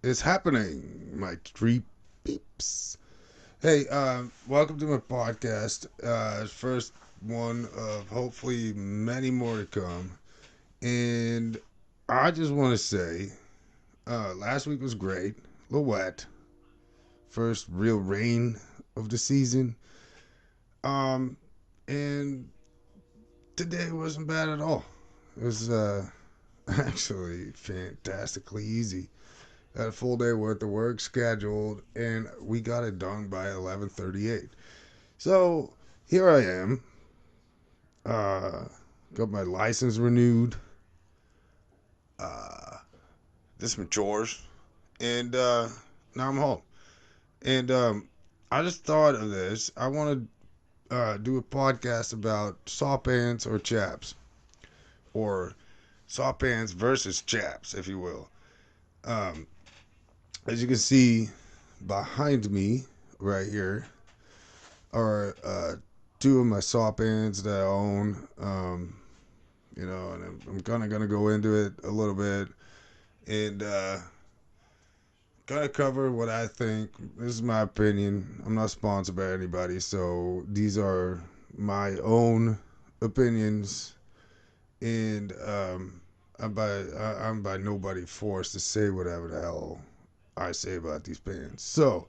is happening, my three peeps? Hey, welcome to my podcast. First one of hopefully many more to come. And I just want to say, last week was great. A little wet. First real rain of the season. Um, and today wasn't bad at all. It was actually fantastically easy. Had a full day worth of work scheduled, and we got it done by 11:38. So here I am. Uh, got my license renewed. Uh, did some chores, and now I'm home. And I just thought of this. I want to do a podcast about saw pants or chaps, or saw pants versus chaps, if you will. Um, as you can see behind me, right here, are two of my saw pans that I own. And I'm kind of gonna go into it a little bit and kind of cover what I think. This is my opinion. I'm not sponsored by anybody, so these are my own opinions, and I'm by nobody forced to say whatever the hell I say about these pans. So,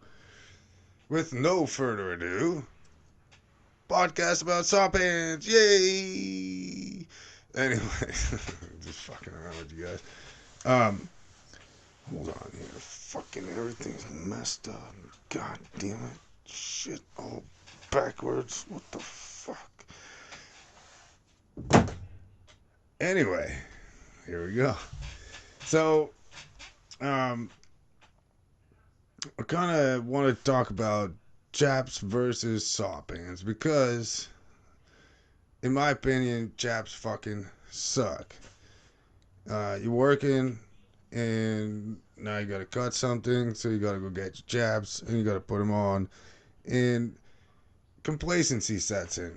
with no further ado, podcast about saw pants. Yay! Anyway, just fucking around with you guys. Um, Hold on here. Fucking everything's messed up. God damn it. Shit all backwards. What the fuck? Anyway, here we go. So, um, I kind of want to talk about chaps versus saw pans because, in my opinion, chaps fucking suck. You're working and now you gotta cut something, so you gotta go get your chaps and you gotta put them on, and complacency sets in,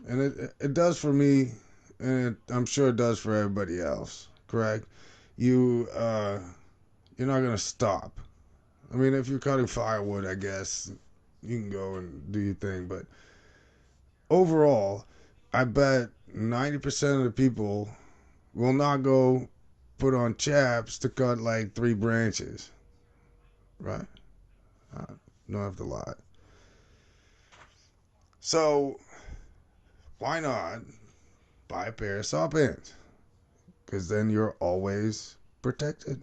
and it does for me, and I'm sure it does for everybody else. Correct? You you're not gonna stop. I mean, if you're cutting firewood, I guess you can go and do your thing, but overall, I bet 90% of the people will not go put on chaps to cut like three branches, right? I don't have to lie. So why not buy a pair of saw pants? Because then you're always protected.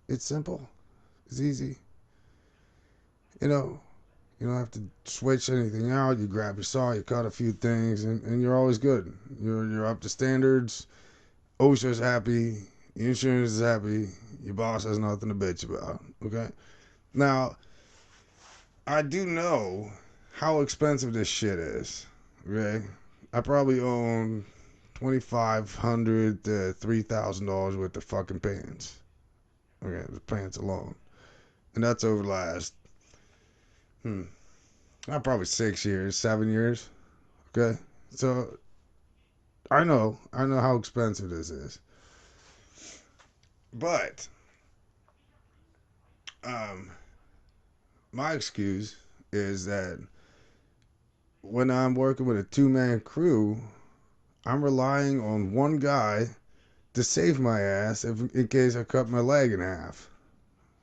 It's simple. It's easy. You know, you don't have to switch anything out. You grab your saw, you cut a few things, and you're always good. You're up to standards. OSHA's happy. Your insurance is happy. Your boss has nothing to bitch about. Okay? Now, I do know how expensive this shit is. Okay? I probably own $2,500 to $3,000 worth of fucking pants. Okay, the pants alone, and that's over the last hmm, probably 6 years, 7 years. Okay, so I know how expensive this is, but um, my excuse is that when I'm working with a two-man crew, I'm relying on one guy to save my ass in case I cut my leg in half.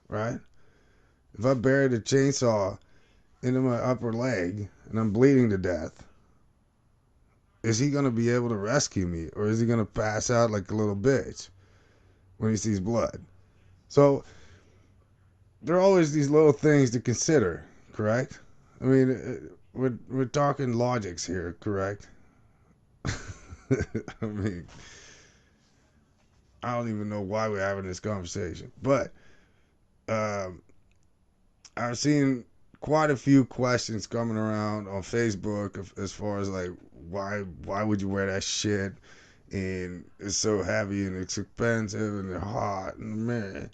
Right? If I bury the chainsaw into my upper leg and I'm bleeding to death, is he gonna be able to rescue me, or is he gonna pass out like a little bitch when he sees blood? So there are always these little things to consider, correct? I mean, we're talking logics here, correct? I mean, I don't even know why we're having this conversation, but um, I've seen quite a few questions coming around on Facebook as far as like why would you wear that shit, and it's so heavy and it's expensive and they're hot, and man,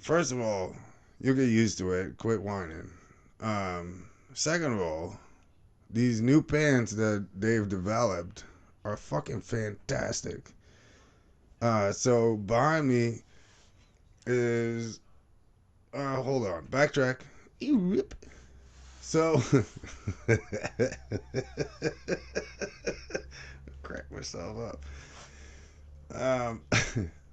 first of all, you'll get used to it. Quit whining. Second of all, these new pants that they've developed are fucking fantastic. So behind me, is hold on, backtrack. So crack myself up. Um,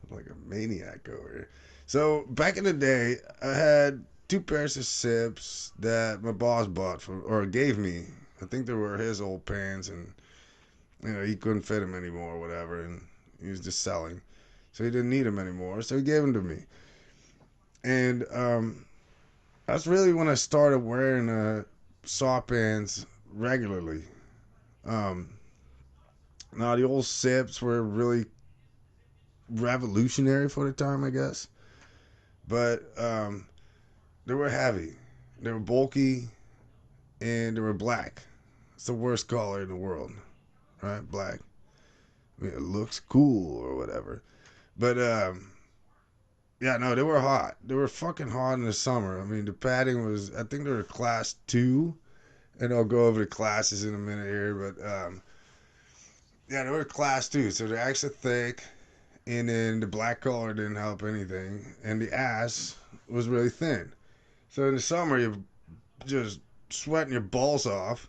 like a maniac over here. So back in the day, I had two pairs of sips that my boss bought for or gave me. I think they were his old pants, and he couldn't fit them anymore, or whatever, and he was just selling, so he didn't need them anymore. So he gave them to me, and that's really when I started wearing saw pants regularly. Um, Now the old sips were really revolutionary for the time, I guess, but they were heavy, they were bulky, and they were black. It's the worst color in the world, right? Black. I mean, it looks cool or whatever, but yeah, no, they were hot. They were fucking hot in the summer. I mean, the padding was, I think they were class two, and I'll go over the classes in a minute here, but yeah, they were class two, so they're extra thick, and then the black color didn't help anything, and the ass was really thin. So in the summer, you're just sweating your balls off,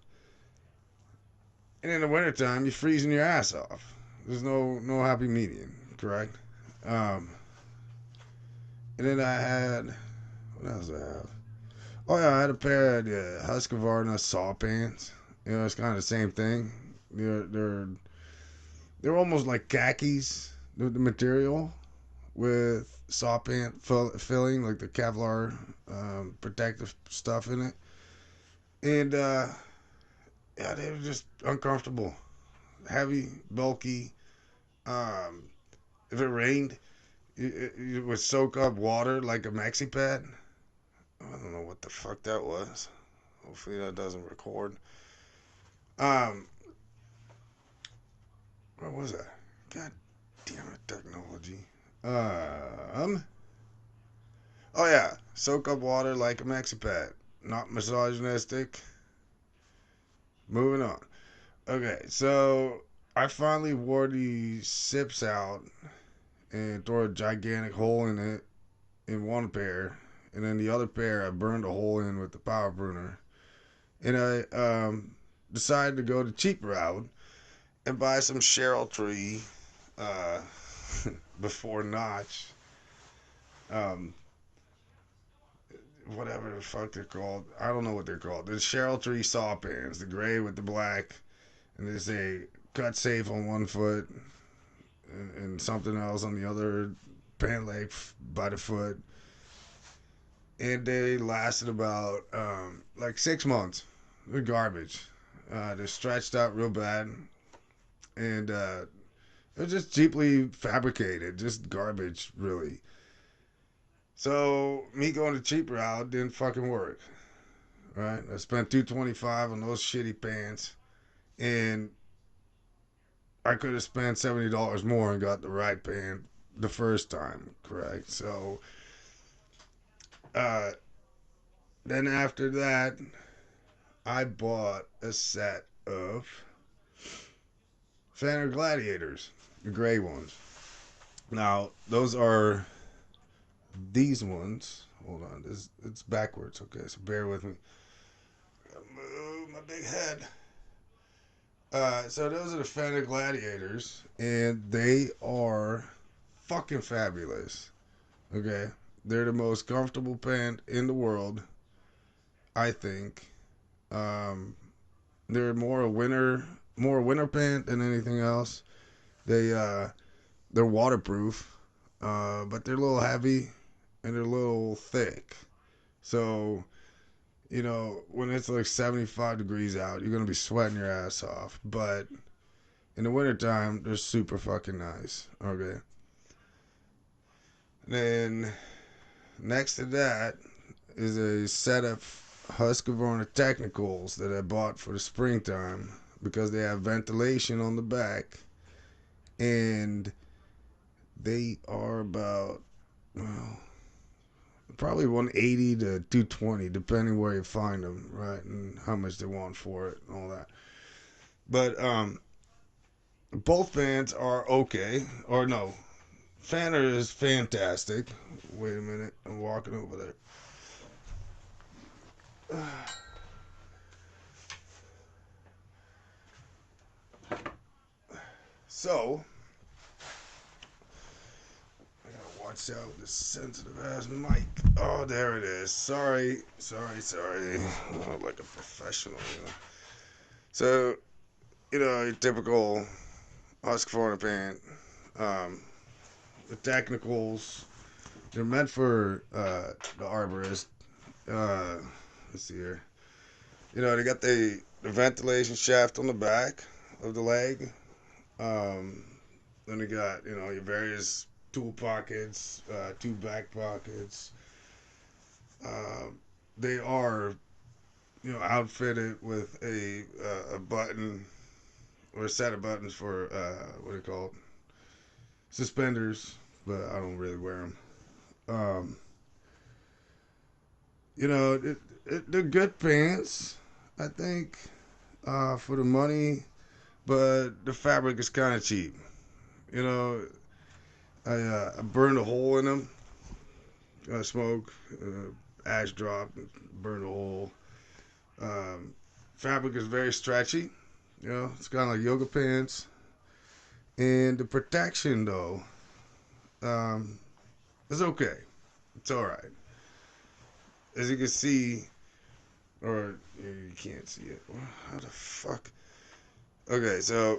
and in the wintertime, you're freezing your ass off. There's no happy medium, correct? Um, and then I had, what else did I have? Oh yeah, I had a pair of the Husqvarna saw pants. It's kind of the same thing. They're almost like khakis, the material, with saw pant filling, like the Kevlar protective stuff in it. And yeah, they were just uncomfortable, heavy, bulky. Um, if it rained, it would soak up water like a maxi pad. I don't know what the fuck that was. Hopefully that doesn't record. Um, what was that? God damn it, technology. Um, oh yeah, soak up water like a maxi pad. Not misogynistic. Moving on. Okay, so I finally wore these sips out and tore a gigantic hole in it in one pair, and then the other pair I burned a hole in with the power pruner. And I decided to go the cheap route and buy some Cheryl Tree uh, before notch. Um, Whatever the fuck they're called. I don't know what they're called. The Cheryl Tree saw pans, the gray with the black, and they say cut safe on one foot and something else on the other pant leg by the foot. And they lasted about like 6 months. They're garbage. They're stretched out real bad, and they're just cheaply fabricated, just garbage, really. So me going the cheap route didn't fucking work. Right? I spent $225 on those shitty pants, and I could have spent $70 more and got the right pant the first time. Correct. So uh, then after that, I bought a set of Fender Gladiators, the gray ones. Now those are these ones. Hold on, this it's backwards. Okay, so bear with me. Move my big head. So those are the Fender Gladiators, and they are fucking fabulous. Okay, they're the most comfortable pant in the world, I think. Um, they're more a winter pant than anything else. They're waterproof, but they're a little heavy and they're a little thick. So when it's like 75 degrees out, you're gonna be sweating your ass off. But in the wintertime, they're super fucking nice. Okay. Then next to that is a set of Husqvarna Technicals that I bought for the springtime because they have ventilation on the back, and they are about, well, probably 180 to 220 depending where you find them, right, and how much they want for it and all that. But both bands are okay, or no, Fanner is fantastic. Wait a minute, I'm walking over there. So, I gotta watch out with this sensitive ass mic. Oh, there it is. Sorry. Oh, like a professional, you know. So, your typical Husqvarna pant. Um, the technicals, they're meant for the arborist. Uh, let's see here. They got the ventilation shaft on the back of the leg. Um, then they got, your various tool pockets, two back pockets. Um, they are, outfitted with a button or a set of buttons for, what do you call it? Suspenders, but I don't really wear them. Um, they're good pants, I think, for the money, but the fabric is kind of cheap. You know, I burned a hole in them. Smoke, ash drop, burned a hole. Um, Fabric is very stretchy. It's kind of like yoga pants. And the protection, though, um, is okay. It's all right. As you can see, or you can't see it. How the fuck? Okay, so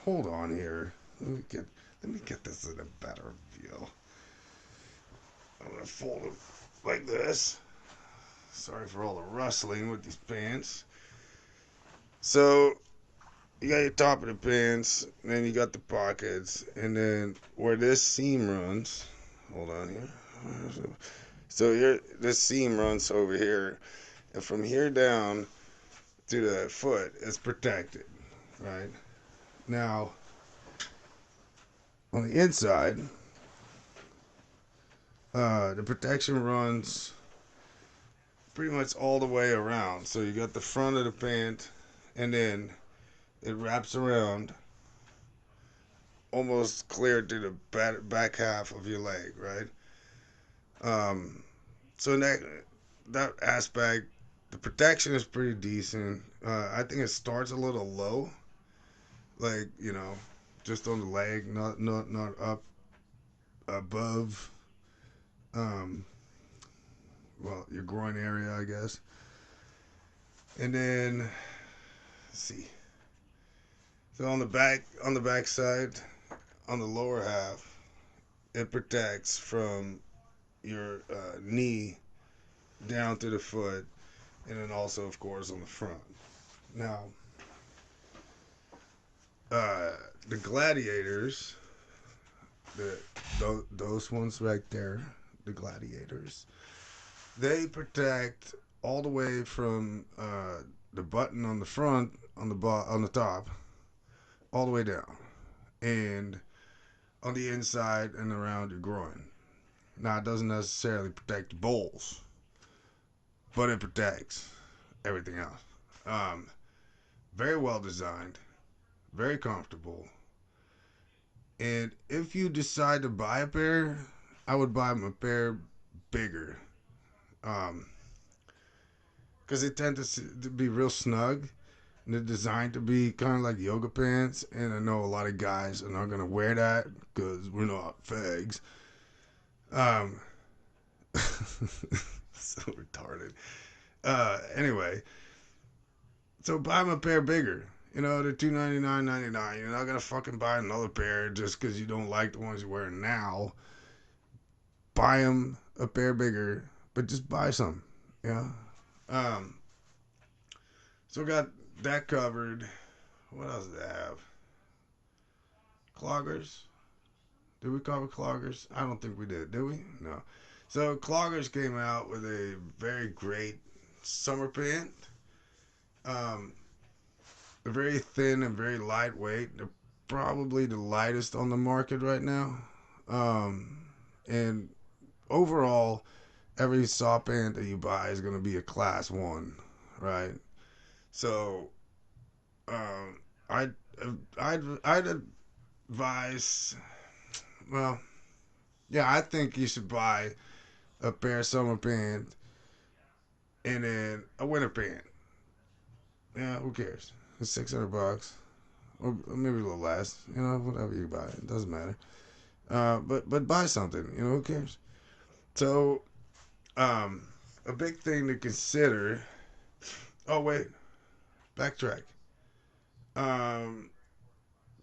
hold on here. Let me get this in a better view. I'm gonna fold it like this. Sorry for all the rustling with these pants. So you got your top of the pants, and then you got the pockets, and then where this seam runs. Hold on here. So here, this seam runs over here, and from here down to the foot is protected, right? Now, on the inside, the protection runs pretty much all the way around. So you got the front of the pant, and then it wraps around almost clear to the back half of your leg, right? Um, so in that aspect, the protection is pretty decent. I think it starts a little low, like just on the leg, not up above, um, well, your groin area, I guess. And then let's see. So on the back side, on the lower half, it protects from your knee down to the foot, and then also, of course, on the front. Now, uh, the gladiators, the those ones right there, the gladiators, they protect all the way from the button on the front, on the top, all the way down, and on the inside and around your groin. Now, it doesn't necessarily protect the bowls, but it protects everything else. Um, Very well designed, very comfortable. And if you decide to buy a pair, I would buy them a pair bigger. Um, because they tend to be real snug. And they're designed to be kind of like yoga pants. And I know a lot of guys are not going to wear that because we're not fags. Um, so retarded. Anyway, so buy them a pair bigger. They're $299.99. You're not gonna fucking buy another pair just because you don't like the ones you're wearing now. Buy them a pair bigger, but just buy some. Yeah. Um. So we got that covered. What else did I have? Cloggers. Did we cover cloggers? I don't think we did. Did we? No. So cloggers came out with a very great summer pant. Um, very thin and very lightweight. They're probably the lightest on the market right now. Um, and overall, every saw pant that you buy is going to be a class one, right? So, um, I'd I'd advise Well, yeah, I think you should buy a pair of summer pants and then a winter pant. Yeah, who cares? It's $600, or maybe a little less. You know, whatever you buy, it doesn't matter. But buy something. You know, who cares? So, um, a big thing to consider. Oh wait, backtrack. Um,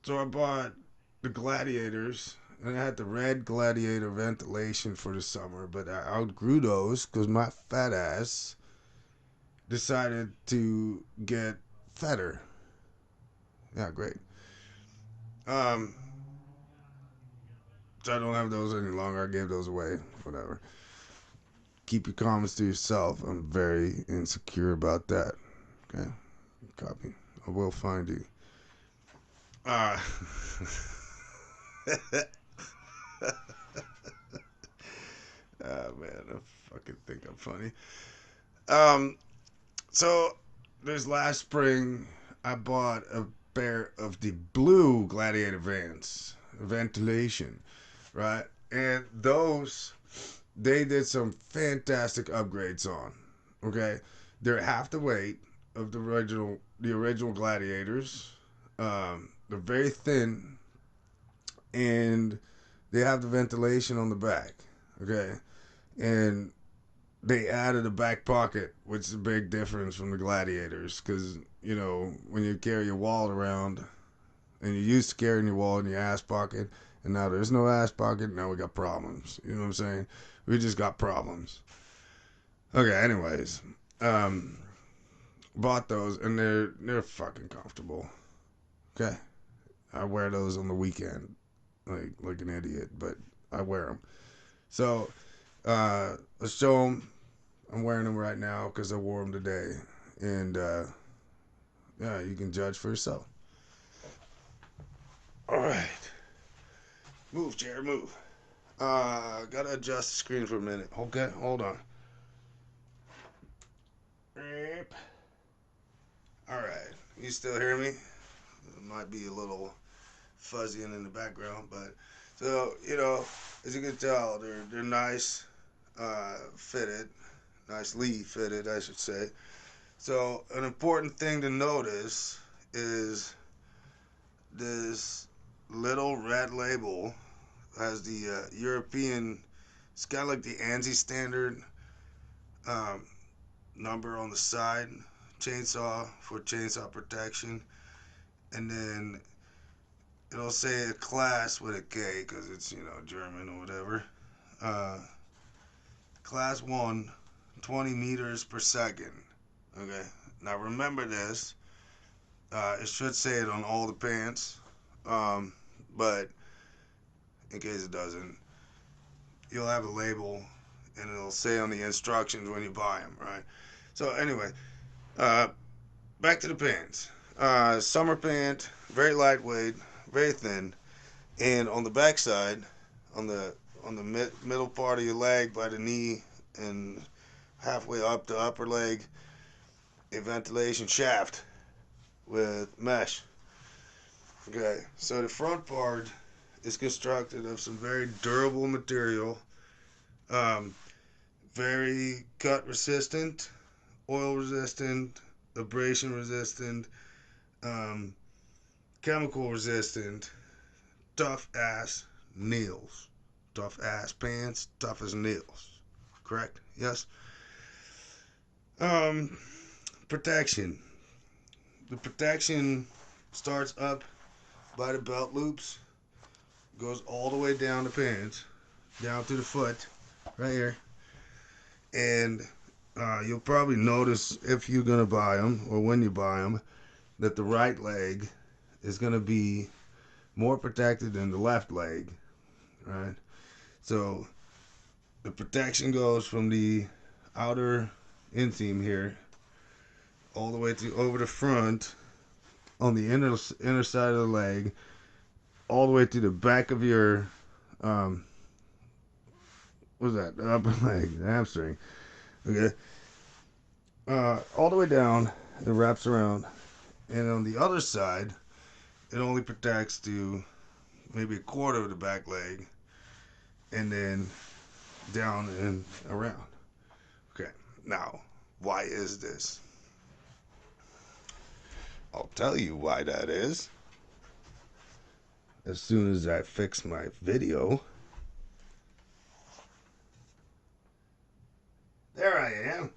so I bought the Gladiators, and I had the red Gladiator ventilation for the summer, but I outgrew those because my fat ass decided to get fatter. Yeah, great. Um, so I don't have those any longer. I gave those away. Whatever. Keep your comments to yourself. I'm very insecure about that. Okay, copy. I will find you. Uh, oh man, I fucking think I'm funny. Um, so this last spring, I bought a pair of the blue Gladiator Vans, ventilation, right? And those, they did some fantastic upgrades on. Okay, they're half the weight of the original Gladiators. They're very thin, and they have the ventilation on the back. Okay, and they added a back pocket, which is a big difference from the Gladiators. Because, you know, when you carry your wallet around, and you're used to carrying your wallet in your ass pocket, and now there's no ass pocket, now we got problems. You know what I'm saying? We just got problems. Okay, anyways. Um, bought those, and they're fucking comfortable. Okay? I wear those on the weekend, like an idiot, but I wear them. So, let's show them. I'm wearing them right now because I wore them today, and yeah, you can judge for yourself. All right, move, chair, move. Gotta adjust the screen for a minute. Okay, hold on. All right, you still hear me? It might be a little fuzzy and in the background, but so you know, as you can tell, they're nice, fitted, nicely fitted, I should say. So an important thing to notice is this little red label has the European. It's got like the ANSI standard um, number on the side, chainsaw for chainsaw protection, and then it'll say a class with a K because it's German or whatever. Uh, class 1, 20 meters per second. Okay. Now remember this. It should say it on all the pants, um, but in case it doesn't, you'll have a label and it'll say on the instructions when you buy them, right? So anyway, uh, back to the pants. Summer pant, very lightweight, very thin, and on the back side, on the middle part of your leg by the knee and halfway up the upper leg, a ventilation shaft with mesh. Okay, so the front part is constructed of some very durable material, um, very cut resistant, oil resistant, abrasion resistant, um, chemical resistant, tough ass nails. Tough ass pants, tough as nails. Correct? Yes. Um, protection. The protection starts up by the belt loops, goes all the way down the pants, down to the foot, right here. And you'll probably notice if you're gonna buy them or when you buy them that the right leg is gonna be more protected than the left leg, right? So the protection goes from the outer inseam here all the way to over the front on the inner side of the leg, all the way to the back of your um, what's that? The upper leg, the hamstring. Okay, all the way down. It wraps around, and on the other side, it only protects to maybe a quarter of the back leg, and then down and around. Okay, now, why is this? I'll tell you why that is as soon as I fix my video. There I am.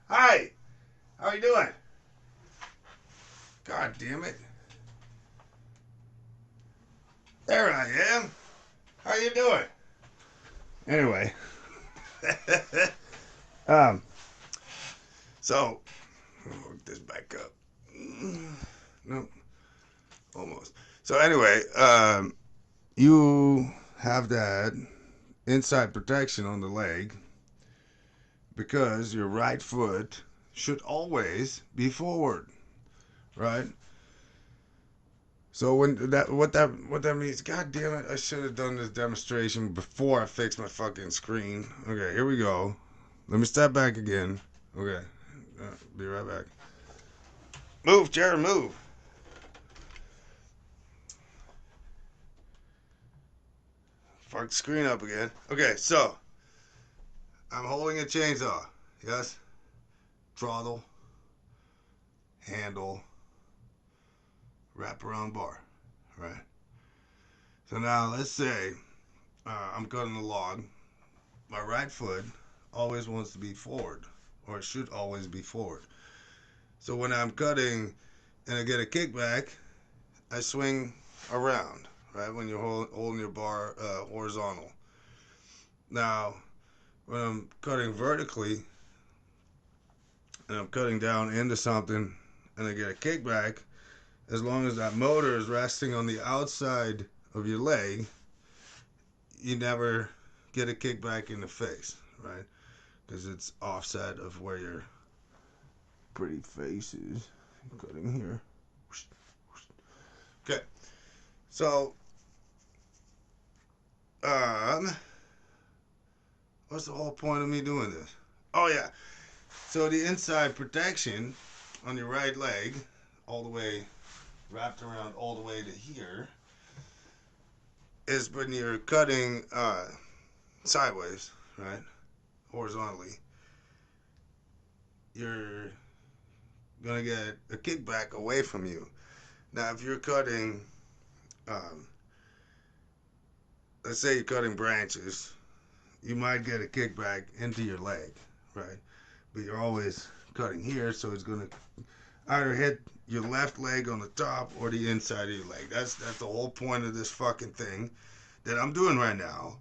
Hi, how are you doing? God damn it. There I am. How you doing? Anyway. um, so, hook this back up. No, almost. So anyway, you have that inside protection on the leg because your right foot should always be forward, right? So what that means? God damn it! I should have done this demonstration before I fixed my fucking screen. Okay, here we go. Let me step back again. Okay, be right back. Move, Jared, move. Fuck the screen up again. Okay, so I'm holding a chainsaw. Yes, throttle, handle, wraparound bar. Right. So now let's say I'm cutting a log. My right foot always wants to be forward, or it should always be forward. So when I'm cutting and I get a kickback, I swing around, right? When you're holding your bar horizontal. Now, when I'm cutting vertically and I'm cutting down into something and I get a kickback, as long as that motor is resting on the outside of your leg, you never get a kickback in the face, right? Because it's offset of where your pretty face is. Cutting here. Okay. So, what's the whole point of me doing this? Oh, yeah. So, the inside protection on your right leg, all the way wrapped around all the way to here, is when you're cutting sideways, right? Horizontally. You're going to get a kickback away from you. Now, if you're cutting, let's say you're cutting branches, you might get a kickback into your leg, right? But you're always cutting here, so it's going to either hit your left leg on the top or the inside of your leg. That's the whole point of this fucking thing that I'm doing right now.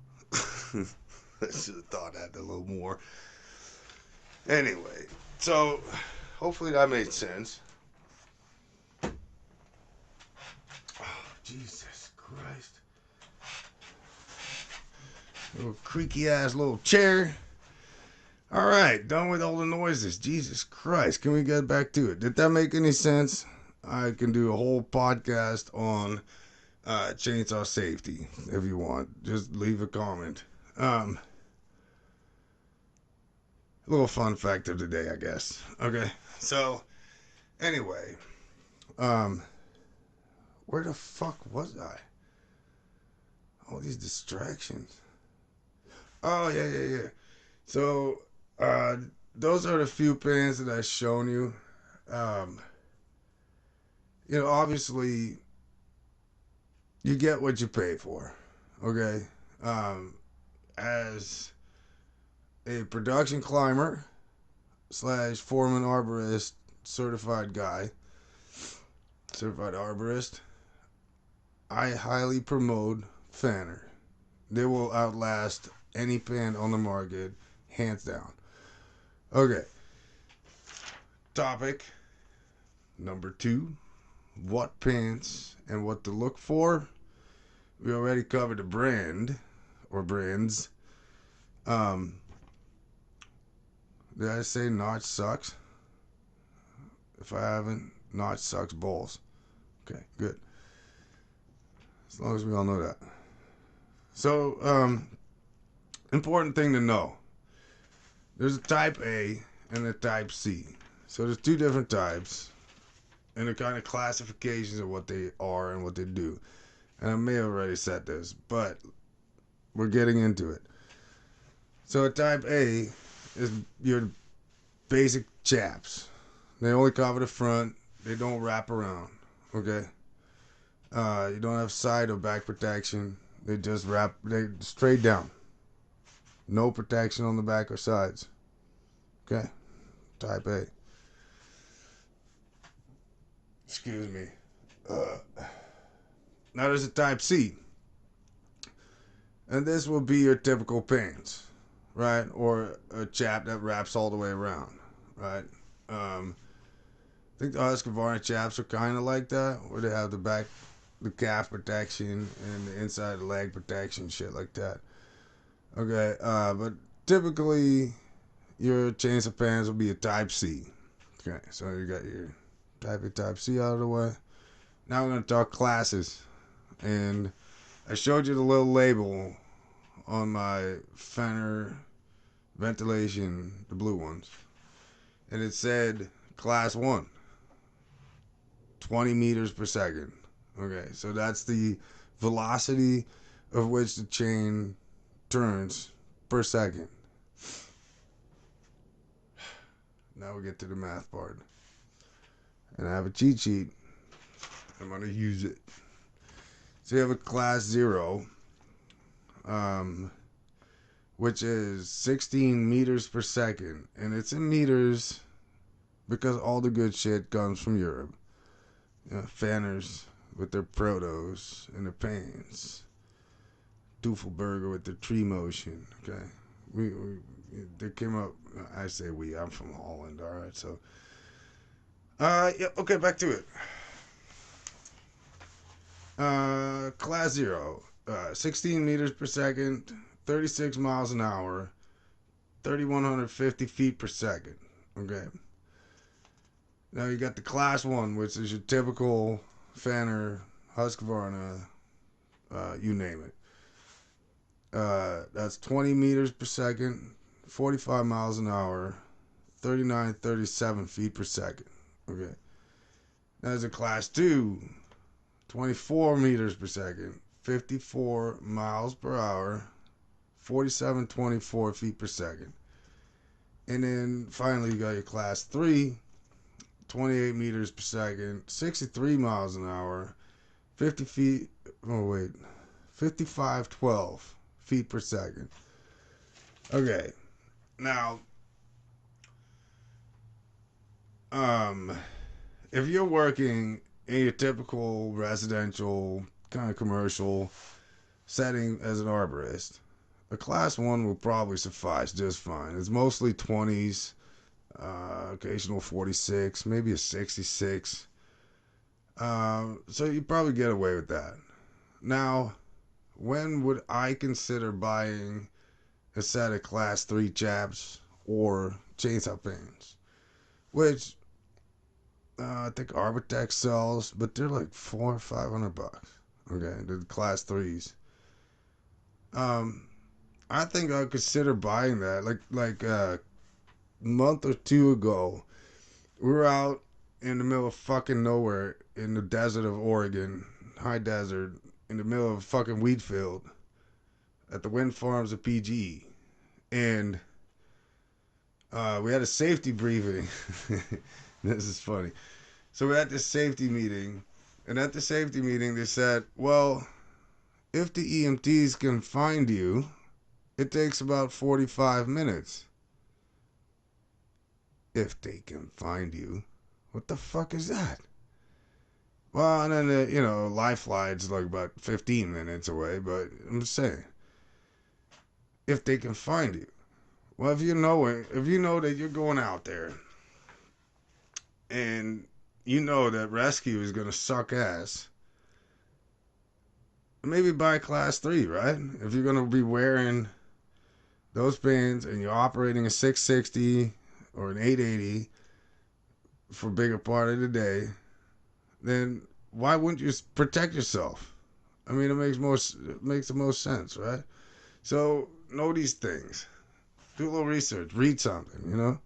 I should have thought that a little more. Anyway, so hopefully that made sense. Oh, Jesus Christ. Little creaky ass little chair. All right, done with all the noises. Jesus Christ, can we get back to it? Did that make any sense? I can do a whole podcast on chainsaw safety if you want. Just leave a comment. A little fun fact of the day, I guess. Okay, so anyway, where the fuck was I? All these distractions. Oh yeah. So those are the few pins that I've shown you. Um, obviously, you get what you pay for. Okay, as a production climber / foreman arborist certified guy, certified arborist, I highly promote Fanner. They will outlast any pin on the market, hands down. Okay. Topic number 2. What pants and what to look for. We already covered the brand or brands. Did I say notch sucks? If I haven't, notch sucks balls. Okay, good. As long as we all know that. So, important thing to know. There's a type A and a type C. So there's 2 different types and the kind of classifications of what they are and what they do. And I may have already said this, but we're getting into it. So a type A is your basic chaps. They only cover the front. They don't wrap around. Okay. You don't have side or back protection. They just wrap. They straight down. No protection on the back or sides. Okay. Type A. Excuse me. Now there's a type C. And this will be your typical pants, right? Or a chap that wraps all the way around, right? I think the Husqvarna chaps are kind of like that, where they have the back, the calf protection, and the inside of the leg protection, shit like that. Okay, but typically your chainsaw pants will be a Type C. Okay, so you got your Type A, Type C out of the way. Now we're gonna talk classes, and I showed you the little label on my Fenner ventilation, the blue ones, and it said Class 1, 20 meters per second. Okay, so that's the velocity of which the chain turns per second. Now we get to the math part. And I have a cheat sheet. I'm going to use it. So you have a class 0, which is 16 meters per second. And it's in meters because all the good shit comes from Europe. You know, Fanners with their protos and their pains. Duffelberger with their tree motion. Okay. We they came up. I say we. I'm from Holland. All right. So, yeah. Okay. Back to it. Class 0. 16 meters per second. 36 miles an hour. 3,150 feet per second. Okay. Now you got the class 1, which is your typical Fanner, Husqvarna, you name it. That's 20 meters per second, 45 miles an hour, 39, 37 feet per second. Okay. There's a class 2, 24 meters per second, 54 miles per hour, 47, 24 feet per second. And then finally, you got your class 3, 28 meters per second, 63 miles an hour, 50 feet. Oh, wait. 55, 12 feet per second. Okay. Now, if you're working in your typical residential kind of commercial setting as an arborist, a class 1 will probably suffice just fine. It's mostly 20s, occasional 46, maybe a 66. So you probably get away with that. Now, when would I consider buying a set of class 3 chaps or chainsaw pins? Which I think Arbortex sells, but they're like $400 or $500. Okay, the class 3s. I think I'd consider buying that. Like a month or two ago, we were out in the middle of fucking nowhere in the desert of Oregon, high desert, in the middle of a fucking wheat field at the wind farms of PG. And we had a safety briefing. This is funny. So we had this safety meeting. And at the safety meeting, they said, well, if the EMTs can find you, it takes about 45 minutes. If they can find you. What the fuck is that? Well, and then, Lifeline's like about 15 minutes away, but I'm just saying. If they can find you. Well, if you know that you're going out there and you know that rescue is going to suck ass, maybe buy class 3, right? If you're going to be wearing those pins and you're operating a 660 or an 880 for a bigger part of the day, then why wouldn't you protect yourself? I mean, it makes the most sense, right? So know these things. Do a little research. Read something,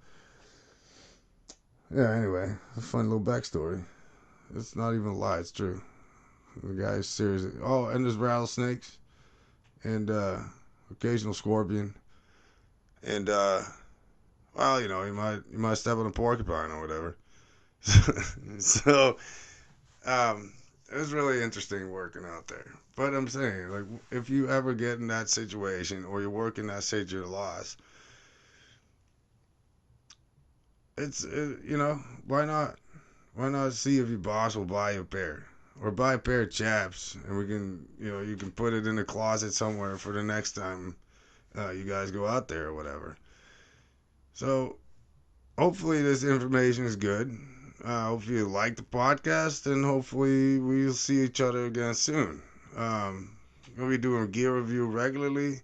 Yeah, anyway, a fun little backstory. It's not even a lie, it's true. The guy's seriously. Oh, and there's rattlesnakes and occasional scorpion. And well, you might step on a porcupine or whatever. So it was really interesting working out there. But I'm saying, like, if you ever get in that situation or you're working that stage of your loss, why not? Why not see if your boss will buy you a pair? Or buy a pair of chaps, and you can put it in the closet somewhere for the next time you guys go out there or whatever. So, hopefully, this information is good. Hopefully, you like the podcast, and hopefully, we'll see each other again soon. We'll be doing gear review regularly.